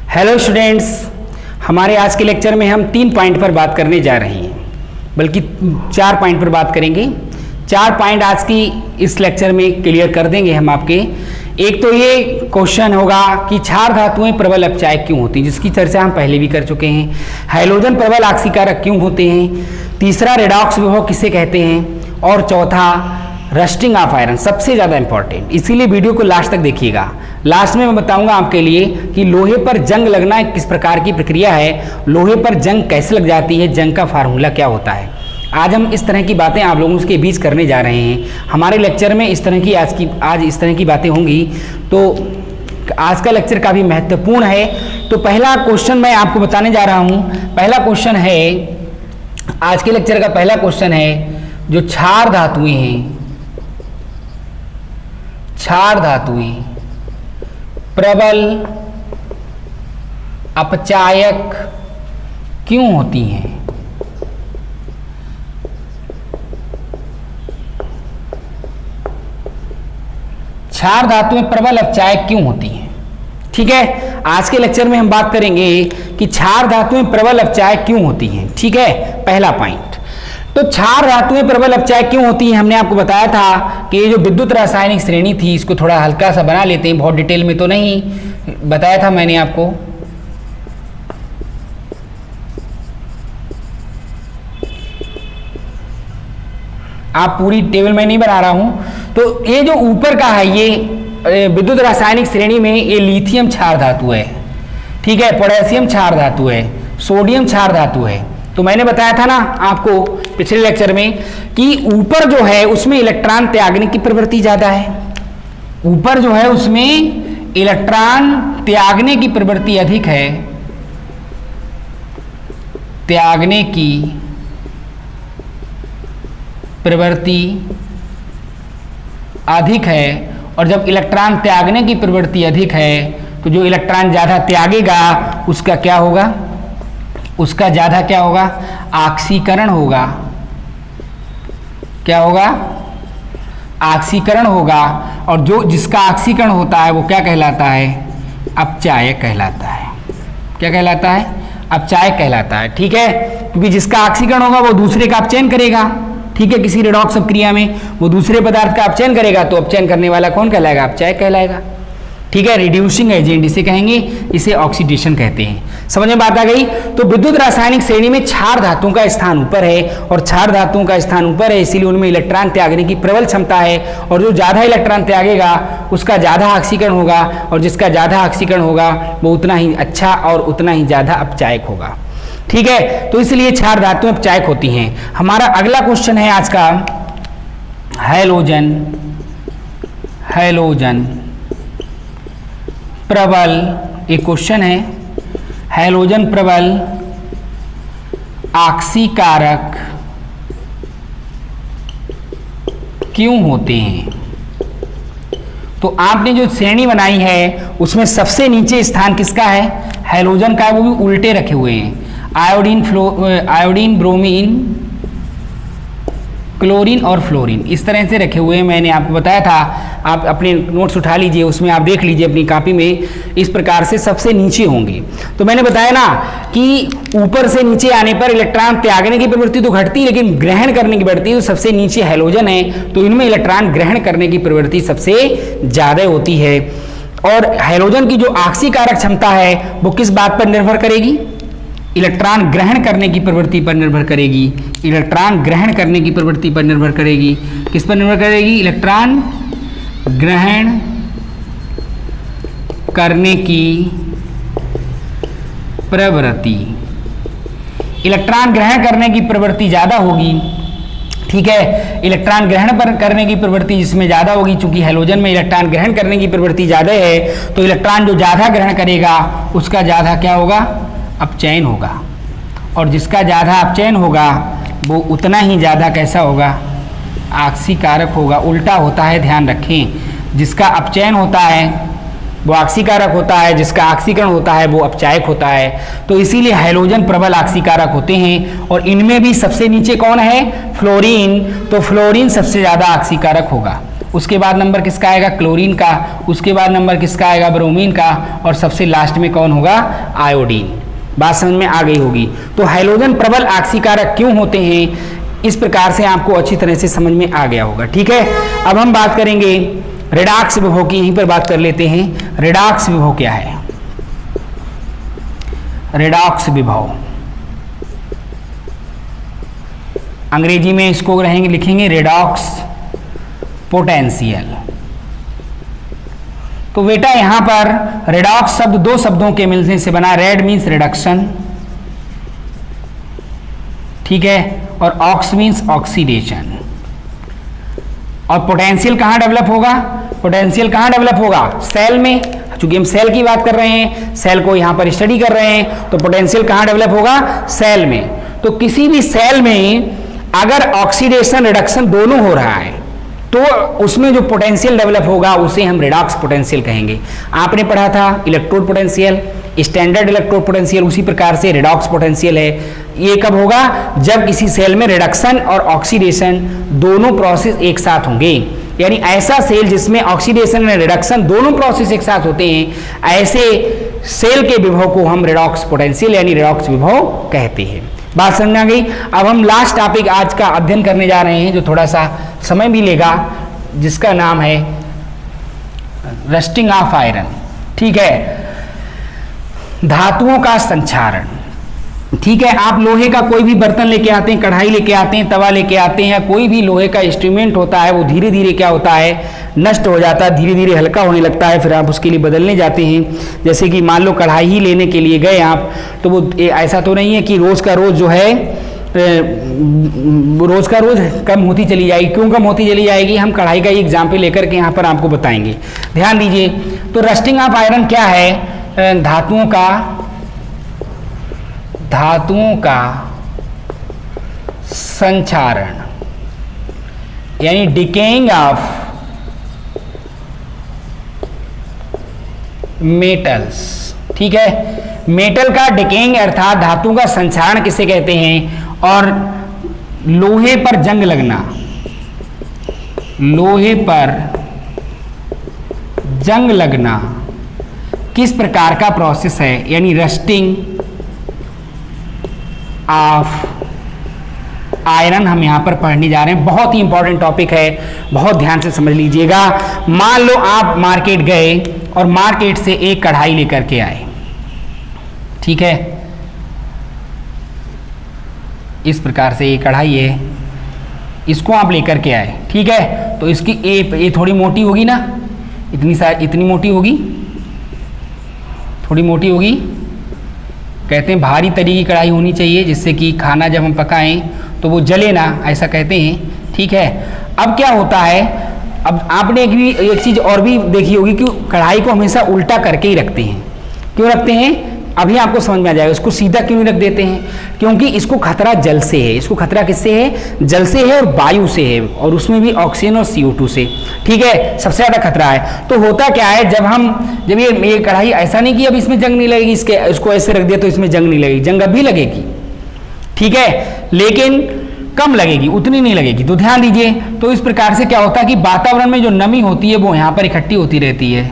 Hello students, हमारे आज के लेक्चर में हम 3 पॉइंट पर बात करने जा रहे हैं, बल्कि 4 पॉइंट पर बात करेंगे। 4 पॉइंट आज की इस लेक्चर में क्लियर कर देंगे हम आपके। एक तो ये क्वेश्चन होगा कि क्षार धातुएं प्रबल अपचायक क्यों होती हैं, जिसकी चर्चा हम पहले भी कर चुके हैं। हाइड्रोजन प्रबल ऑक्सीकारक क्यों होते हैं। तीसरा, रेडॉक्स विभव किसे कहते हैं। और चौथा, रस्टिंग ऑफ आयरन, सबसे ज़्यादा इंपॉर्टेंट। इसीलिए वीडियो को लास्ट तक देखिएगा। लास्ट में मैं बताऊंगा आपके लिए कि लोहे पर जंग लगना किस प्रकार की प्रक्रिया है, लोहे पर जंग कैसे लग जाती है, जंग का फार्मूला क्या होता है। आज हम इस तरह की बातें आप लोगों के बीच करने जा रहे हैं। हमारे लेक्चर में इस तरह की आज इस तरह की बातें होंगी, तो आज का लेक्चर काफ़ी महत्वपूर्ण है। तो पहला क्वेश्चन मैं आपको बताने जा रहा हूँ। पहला क्वेश्चन है, आज के लेक्चर का पहला क्वेश्चन है, जो क्षार धातुएं हैं, क्षार धातुएं प्रबल अपचायक क्यों होती हैं। क्षार धातुएं प्रबल अपचायक क्यों होती हैं। ठीक है, आज के लेक्चर में हम बात करेंगे कि क्षार धातुएं प्रबल अपचायक क्यों होती हैं। ठीक है, पहला पॉइंट। तो क्षार धातुएं प्रबल अपचायक क्यों होती हैं, हमने आपको बताया था कि ये जो विद्युत रासायनिक श्रेणी थी, इसको थोड़ा हल्का सा बना लेते हैं, बहुत डिटेल में तो नहीं बताया था मैंने आपको। आप पूरी टेबल में नहीं बना रहा हूं। तो ये जो ऊपर का है, ये विद्युत रासायनिक श्रेणी में ये लिथियम क्षार धातु है। ठीक है, पोटेशियम क्षार धातु है, सोडियम क्षार धातु है। तो मैंने बताया था ना आपको पिछले लेक्चर में कि ऊपर जो है उसमें इलेक्ट्रॉन त्यागने की प्रवृत्ति ज्यादा है। ऊपर जो है उसमें इलेक्ट्रॉन त्यागने की प्रवृत्ति अधिक है, त्यागने की प्रवृत्ति अधिक है। और जब इलेक्ट्रॉन त्यागने की प्रवृत्ति अधिक है तो जो इलेक्ट्रॉन ज्यादा त्यागेगा उसका क्या होगा, उसका ज्यादा क्या होगा, ऑक्सीकरण होगा। क्या होगा, ऑक्सीकरण होगा। और जो जिसका ऑक्सीकरण होता है वो क्या कहलाता है, अपचायक कहलाता है। क्या कहलाता है, अपचायक कहलाता है। ठीक है, क्योंकि जिसका ऑक्सीकरण होगा वो दूसरे का अपचयन करेगा। ठीक है, किसी रेडॉक्स अपक्रिया में वो दूसरे पदार्थ का अपचयन करेगा, तो अपचयन करने वाला कौन कहलाएगा, अपचायक कहलाएगा। ठीक है, रिड्यूसिंग एजेंट इसे कहेंगे, इसे ऑक्सीडेशन कहते हैं। समझ में बात आ गई। तो विद्युत रासायनिक श्रेणी में क्षार धातुओं का स्थान ऊपर है, और क्षार धातुओं का स्थान ऊपर है, इसीलिए उनमें इलेक्ट्रॉन त्यागने की प्रबल क्षमता है। और जो ज्यादा इलेक्ट्रॉन त्यागेगा उसका ज्यादा ऑक्सीकरण होगा, और जिसका ज्यादा ऑक्सीकरण होगा वो उतना ही अच्छा और उतना ही ज्यादा अपचायक होगा। ठीक है, तो इसलिए क्षार धातुएं अपचायक होती हैं। हमारा अगला क्वेश्चन है आज का, हैलोजन, हैलोजन प्रबल। एक क्वेश्चन है, हैलोजन प्रबल ऑक्सीकारक क्यों होते हैं। तो आपने जो श्रेणी बनाई है उसमें सबसे नीचे स्थान किसका है, हैलोजन का, वो भी उल्टे रखे हुए हैं। आयोडीन, ब्रोमीन, क्लोरीन और फ्लोरीन इस तरह से रखे हुए हैं। मैंने आपको बताया था, आप अपने नोट्स उठा लीजिए, उसमें आप देख लीजिए अपनी कॉपी में, इस प्रकार से सबसे नीचे होंगे। तो मैंने बताया ना कि ऊपर से नीचे आने पर इलेक्ट्रॉन त्यागने की प्रवृत्ति तो घटती, लेकिन ग्रहण करने की बढ़ती। तो सबसे नीचे हैलोजन है, तो इनमें इलेक्ट्रॉन ग्रहण करने की प्रवृत्ति सबसे ज्यादा होती है। और हैलोजन की जो ऑक्सीकारक क्षमता है वो किस बात पर निर्भर करेगी, इलेक्ट्रॉन ग्रहण करने की प्रवृत्ति पर निर्भर करेगी। इलेक्ट्रॉन ग्रहण करने की प्रवृत्ति पर निर्भर करेगी। किस पर निर्भर करेगी, इलेक्ट्रॉन ग्रहण करने की प्रवृत्ति। इलेक्ट्रॉन ग्रहण करने की प्रवृत्ति ज्यादा होगी। ठीक है, इलेक्ट्रॉन ग्रहण पर करने की प्रवृत्ति जिसमें ज्यादा होगी, चूंकि हैलोजन में इलेक्ट्रॉन ग्रहण करने की प्रवृत्ति ज्यादा है, तो इलेक्ट्रॉन जो ज्यादा ग्रहण करेगा उसका ज्यादा क्या होगा, अपचयन होगा। और जिसका ज़्यादा अपचयन होगा वो उतना ही ज़्यादा कैसा होगा, ऑक्सीकारक होगा। उल्टा होता है, ध्यान रखें। जिसका अपचयन होता है वो ऑक्सीकारक होता है, जिसका ऑक्सीकरण होता है वो अपचायक होता है। तो इसीलिए हैलोजन प्रबल ऑक्सीकारक होते हैं। और इनमें भी सबसे नीचे कौन है, फ्लोरीन। तो फ्लोरीन सबसे ज़्यादा ऑक्सीकारक होगा। उसके बाद नंबर किसका आएगा क्लोरीन का, उसके बाद नंबर किसका आएगा ब्रोमीन का, और सबसे लास्ट में कौन होगा आयोडीन। बात समझ में आ गई होगी। तो हैलोजन प्रबल ऑक्सीकारक क्यों होते हैं, इस प्रकार से आपको अच्छी तरह से समझ में आ गया होगा। ठीक है, अब हम बात करेंगे रेडॉक्स विभव की, यहीं पर बात कर लेते हैं। रेडॉक्स विभव क्या है, रेडॉक्स विभव अंग्रेजी में इसको रहेंगे लिखेंगे रेडॉक्स पोटेंशियल। तो बेटा यहां पर रेडॉक्स शब्द दो शब्दों के मिलने से बना, रेड मीन्स रिडक्शन, ठीक है, और ऑक्स मीन्स ऑक्सीडेशन। और पोटेंशियल कहां डेवलप होगा, पोटेंशियल कहां डेवलप होगा सेल में, चूंकि हम सेल की बात कर रहे हैं, सेल को यहां पर स्टडी कर रहे हैं, तो पोटेंशियल कहां डेवलप होगा सेल में। तो किसी भी सेल में अगर ऑक्सीडेशन रिडक्शन दोनों हो रहा है तो उसमें जो पोटेंशियल डेवलप होगा उसे हम रेडॉक्स पोटेंशियल कहेंगे। आपने पढ़ा था electrode potential, standard electrode potential, उसी प्रकार से रेडॉक्स पोटेंशियल है। ये कब होगा, जब किसी सेल में रिडक्शन और ऑक्सीडेशन दोनों प्रोसेस एक साथ होंगे। यानी ऐसा सेल जिसमें ऑक्सीडेशन और रिडक्शन दोनों प्रोसेस एक साथ होते हैं, ऐसे सेल के विभव को हम रेडॉक्स पोटेंशियल यानी रेडॉक्स विभव कहते हैं। बात समझ में आ गई। अब हम लास्ट टॉपिक आज का अध्ययन करने जा रहे हैं, जो थोड़ा सा समय भी लेगा, जिसका नाम है रस्टिंग ऑफ आयरन। ठीक है, धातुओं का संक्षारण। ठीक है, आप लोहे का कोई भी बर्तन लेके आते हैं, कढ़ाई लेके आते हैं, तवा लेके आते हैं, या कोई भी लोहे का इंस्ट्रूमेंट होता है, वो धीरे धीरे क्या होता है नष्ट हो जाता है, धीरे धीरे हल्का होने लगता है, फिर आप उसके लिए बदलने जाते हैं। जैसे कि मान लो कढ़ाई ही लेने के लिए गए आप, तो वो ऐसा तो नहीं है कि रोज़ का रोज़ जो है रोज़ का रोज़ कम होती चली जाएगी। क्यों कम होती चली जाएगी, हम कढ़ाई का ही एग्जाम्पल लेकर के यहाँ पर आपको बताएंगे। ध्यान दीजिए, तो रस्टिंग ऑफ आयरन क्या है, धातुओं का संक्षारण, यानी डिकेइंग ऑफ मेटल्स। ठीक है, मेटल का डिकेइंग अर्थात धातु का संक्षारण किसे कहते हैं, और लोहे पर जंग लगना, लोहे पर जंग लगना किस प्रकार का प्रोसेस है, यानी रस्टिंग ऑफ आयरन हम यहां पर पढ़ने जा रहे हैं। बहुत ही इंपॉर्टेंट टॉपिक है, बहुत ध्यान से समझ लीजिएगा। मान लो आप मार्केट गए और मार्केट से एक कढ़ाई लेकर के आए, ठीक है, इस प्रकार से ये कढ़ाई है, इसको आप लेकर के आए, ठीक है, तो इसकी ये थोड़ी मोटी होगी ना, इतनी मोटी होगी, थोड़ी मोटी होगी। कहते हैं भारी तरी की कढ़ाई होनी चाहिए, जिससे कि खाना जब हम पकाएं तो वो जले ना, ऐसा कहते हैं। ठीक है, अब क्या होता है, अब आपने एक चीज़ और भी देखी होगी कि कढ़ाई को हमेशा उल्टा करके ही रखते हैं। क्यों रखते हैं, अभी आपको समझ में आ जाएगा। इसको सीधा क्यों नहीं रख देते हैं, क्योंकि इसको खतरा जल से है। इसको खतरा किससे है, जल से है और वायु से है, और उसमें भी ऑक्सीजन और CO2 से। ठीक है, सबसे ज़्यादा खतरा है। तो होता क्या है, जब ये कढ़ाई, ऐसा नहीं कि अब इसमें जंग नहीं लगेगी, इसको ऐसे रख दिया तो इसमें जंग नहीं लगेगी, जंग अभी लगेगी, ठीक है, लेकिन कम लगेगी, उतनी नहीं लगेगी। तो ध्यान दीजिए, तो इस प्रकार से क्या होता है कि वातावरण में जो नमी होती है वो यहाँ पर इकट्ठी होती रहती है,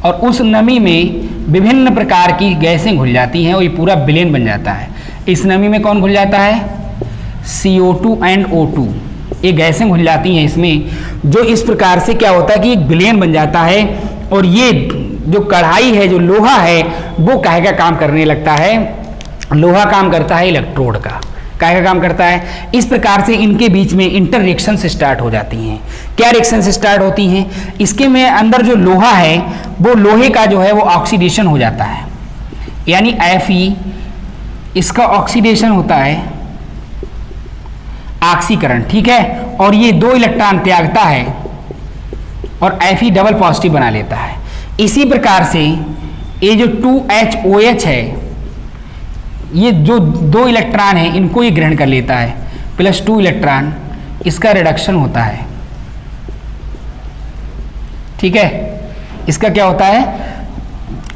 और उस नमी में विभिन्न प्रकार की गैसें घुल जाती हैं और ये पूरा विलेन बन जाता है। इस नमी में कौन घुल जाता है, CO2 एंड O2, ये गैसें घुल जाती हैं इसमें, जो इस प्रकार से क्या होता है कि एक विलेन बन जाता है। और ये जो कढ़ाई है, जो लोहा है, वो काहे का काम करने लगता है, लोहा काम करता है इलेक्ट्रोड का, काहे का काम करता है। इस प्रकार से इनके बीच में इंटर रिएक्शन से स्टार्ट हो जाती हैं। क्या रिएक्शन से स्टार्ट होती हैं, इसके में अंदर जो लोहा है, वो लोहे का जो है वो ऑक्सीडेशन हो जाता है, यानी Fe, इसका ऑक्सीडेशन होता है, ऑक्सीकरण, ठीक है, और ये 2 इलेक्ट्रॉन त्यागता है और Fe डबल पॉजिटिव बना लेता है। इसी प्रकार से ये जो 2HOH है, ये जो 2 इलेक्ट्रॉन है, इनको ये ग्रहण कर लेता है, +2 इलेक्ट्रॉन, इसका रिडक्शन होता है। ठीक है, इसका क्या होता है,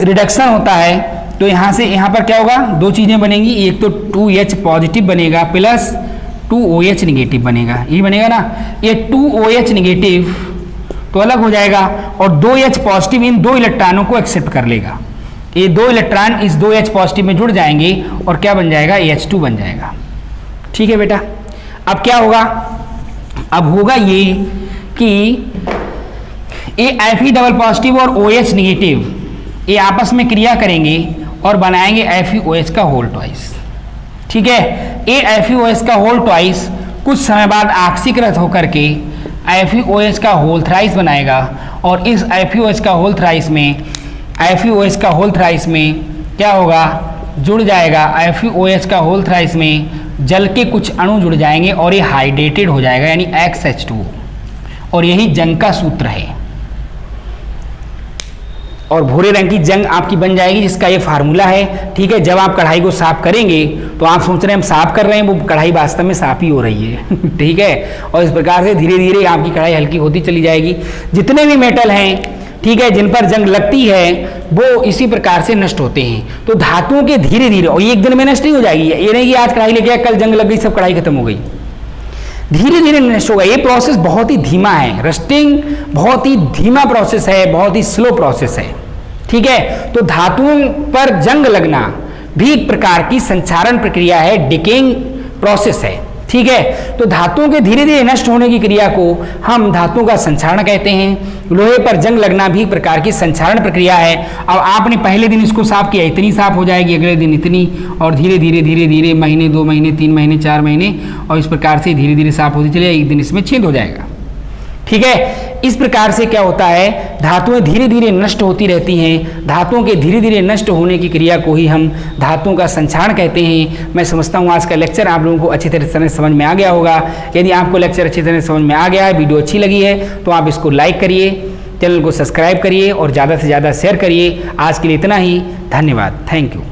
रिडक्शन होता है। तो यहाँ से यहाँ पर क्या होगा, 2 चीज़ें बनेंगी, एक तो 2H पॉजिटिव बनेगा प्लस 2OH निगेटिव बनेगा, ये बनेगा ना। ये 2OH निगेटिव तो अलग हो जाएगा, और 2H पॉजिटिव इन 2 इलेक्ट्रॉनों को एक्सेप्ट कर लेगा। ये 2 इलेक्ट्रॉन इस 2H पॉजिटिव में जुड़ जाएंगे और क्या बन जाएगा, AH2 बन जाएगा। ठीक है बेटा। अब क्या होगा, अब होगा ये कि ये Fe डबल पॉजिटिव और OH निगेटिव ये आपस में क्रिया करेंगे और बनाएंगे FeOH का होल ट्वाइस। ठीक है, ये FeOH का होल ट्वाइस कुछ समय बाद ऑक्सीकृत होकर के FeOH का होल थ्राइस बनाएगा, और इस FeOH का होल थ्राइस में क्या होगा, जुड़ जाएगा FeOH का होल थ्राइस में जल के कुछ अणु जुड़ जाएंगे और ये हाइड्रेटेड हो जाएगा, यानी XH2, और यही जंग का सूत्र है। और भूरे रंग की जंग आपकी बन जाएगी, जिसका ये फार्मूला है। ठीक है, जब आप कढ़ाई को साफ करेंगे तो आप सोच रहे हैं हम साफ कर रहे हैं, वो कढ़ाई वास्तव में साफ ही हो रही है। ठीक है, और इस प्रकार से धीरे धीरे आपकी कढ़ाई हल्की होती चली जाएगी। जितने भी मेटल हैं, ठीक है, जिन पर जंग लगती है वो इसी प्रकार से नष्ट होते हैं। तो धातुओं के धीरे धीरे, और ये एक दिन में नष्ट नहीं हो जाएगी, ये नहीं कि आज कढ़ाई लेके कल जंग लग गई सब कढ़ाई खत्म हो गई, धीरे धीरे नष्ट होगा। ये प्रोसेस बहुत ही धीमा है, रस्टिंग बहुत ही धीमा प्रोसेस है, बहुत ही स्लो प्रोसेस है। ठीक है, तो धातुओं पर जंग लगना भी एक प्रकार की संक्षारण प्रक्रिया है, डिकेइंग प्रोसेस है। ठीक है, तो धातुओं के धीरे धीरे नष्ट होने की क्रिया को हम धातुओं का संक्षारण कहते हैं। लोहे पर जंग लगना भी एक प्रकार की संक्षारण प्रक्रिया है। अब आपने पहले दिन इसको साफ किया, इतनी साफ हो जाएगी, अगले दिन इतनी, और धीरे धीरे महीने, 2 महीने, 3 महीने, 4 महीने, और इस प्रकार से धीरे धीरे साफ होती चले, एक दिन इसमें छेद हो जाएगा। ठीक है, इस प्रकार से क्या होता है, धातुएं धीरे धीरे नष्ट होती रहती हैं। धातुओं के धीरे धीरे नष्ट होने की क्रिया को ही हम धातुओं का संक्षारण कहते हैं। मैं समझता हूँ आज का लेक्चर आप लोगों को अच्छी तरह से समझ में आ गया होगा। यदि आपको लेक्चर अच्छी तरह समझ में आ गया है, वीडियो अच्छी लगी है, तो आप इसको लाइक करिए, चैनल को सब्सक्राइब करिए और ज़्यादा से ज़्यादा शेयर करिए। आज के लिए इतना ही, धन्यवाद, थैंक यू।